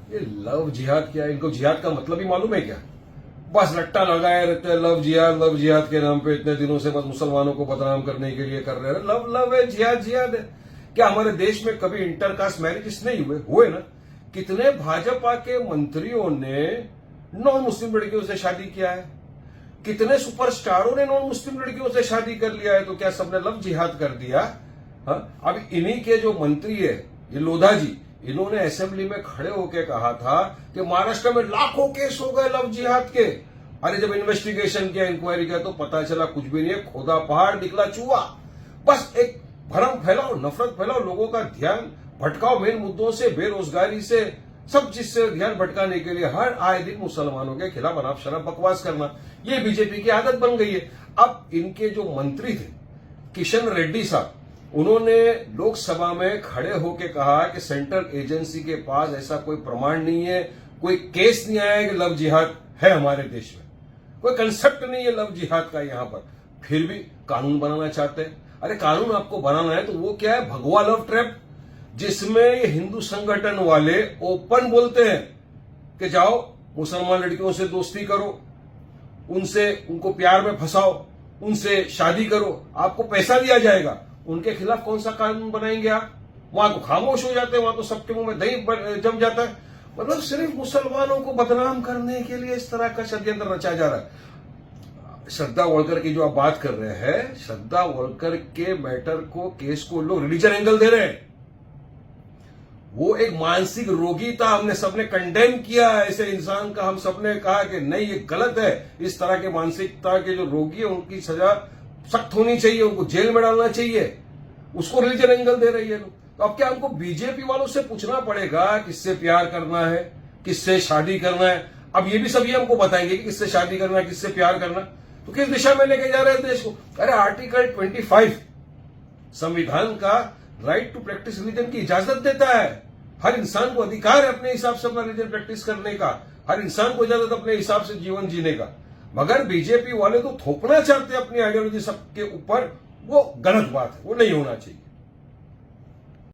ये लव जिहाद क्या है? इनको जिहाद का मतलब ही मालूम है क्या? बस रट्टा लगाए रहते हैं, लव जिहाद के नाम पे इतने दिनों से बस मुसलमानों को बदनाम करने के लिए कर रहे हैं। लव लव है, जिहाद है। क्या हमारे देश में कभी इंटरकास्ट मैरिजेस नहीं हुए ना? कितने भाजपा के मंत्रियों ने नॉन मुस्लिम लड़कियों से शादी किया है? कितने सुपरस्टारों ने नॉन मुस्लिम लड़कियों से शादी कर लिया है? तो क्या सबने लव जिहाद कर दिया? हाँ, अब इन्हीं के जो मंत्री है ये लोधा जी, इन्होंने असेंबली में खड़े होकर कहा था कि महाराष्ट्र में लाखों केस हो गए लव जिहाद के। अरे जब इन्वेस्टिगेशन किया, इंक्वायरी किया तो पता चला कुछ भी नहीं है, खोदा पहाड़ निकला चूहा। बस एक भ्रम फैलाओ, नफरत फैलाओ, लोगों का ध्यान भटकाओ मेन मुद्दों से, बेरोजगारी से, सब चीज से ध्यान भटकाने के लिए हर आए दिन मुसलमानों के खिलाफ अनाप शनाप बकवास करना, ये बीजेपी की आदत बन गई है। अब इनके जो मंत्री थे किशन रेड्डी साहब, उन्होंने लोकसभा में खड़े होकर कहा कि सेंट्रल एजेंसी के पास ऐसा कोई प्रमाण नहीं है, कोई केस नहीं आया कि लव जिहाद है हमारे देश में, कोई कंसेप्ट नहीं है लव जिहाद का यहां पर, फिर भी कानून बनाना चाहते हैं। अरे कानून आपको बनाना है तो वो क्या है? भगवा लव ट्रैप, जिसमें ये हिंदू संगठन वाले ओपन बोलते हैं कि जाओ मुसलमान लड़कियों से दोस्ती करो, उनको प्यार में फंसाओ, उनसे शादी करो, आपको पैसा दिया जाएगा। उनके खिलाफ कौन सा कानून बनाएंगे आप? वहां तो खामोश हो जाते हैं, वहां तो सबके मुंह में दही जम जाता है। मतलब सिर्फ मुसलमानों को बदनाम करने के लिए इस तरह का षड्यंत्र रचा जा रहा है। श्रद्धा वोलकर की जो आप बात कर रहे हैं, श्रद्धा वोलकर के मैटर को, केस को लोग रिलीजन एंगल दे रहे हैं। वो एक मानसिक रोगी था, हमने सबने कंडेम किया ऐसे इंसान का, हम सबने कहा कि नहीं ये गलत है। इस तरह के मानसिकता के जो रोगी है उनकी सजा सख्त होनी चाहिए, उनको जेल में डालना चाहिए। उसको रिलीजन एंगल दे रही है लोग। तो अब क्या हमको बीजेपी वालों से पूछना पड़ेगा किससे प्यार करना है, किससे शादी करना है? अब ये भी सभी हमको बताएंगे कि किससे शादी करना है, किससे प्यार करना, तो किस दिशा में लेके जा रहे हैं देश को? अरे आर्टिकल 25 संविधान का राइट टू प्रैक्टिस रिलीजन की इजाजत देता है। हर इंसान को अधिकार है अपने हिसाब से अपना रिलीजन प्रैक्टिस करने का, हर इंसान को इजाजत अपने हिसाब से जीवन जीने का। मगर बीजेपी वाले तो थोपना चाहते हैं अपनी आइडियोलॉजी सबके ऊपर, वो गलत बात है, वो नहीं होना चाहिए।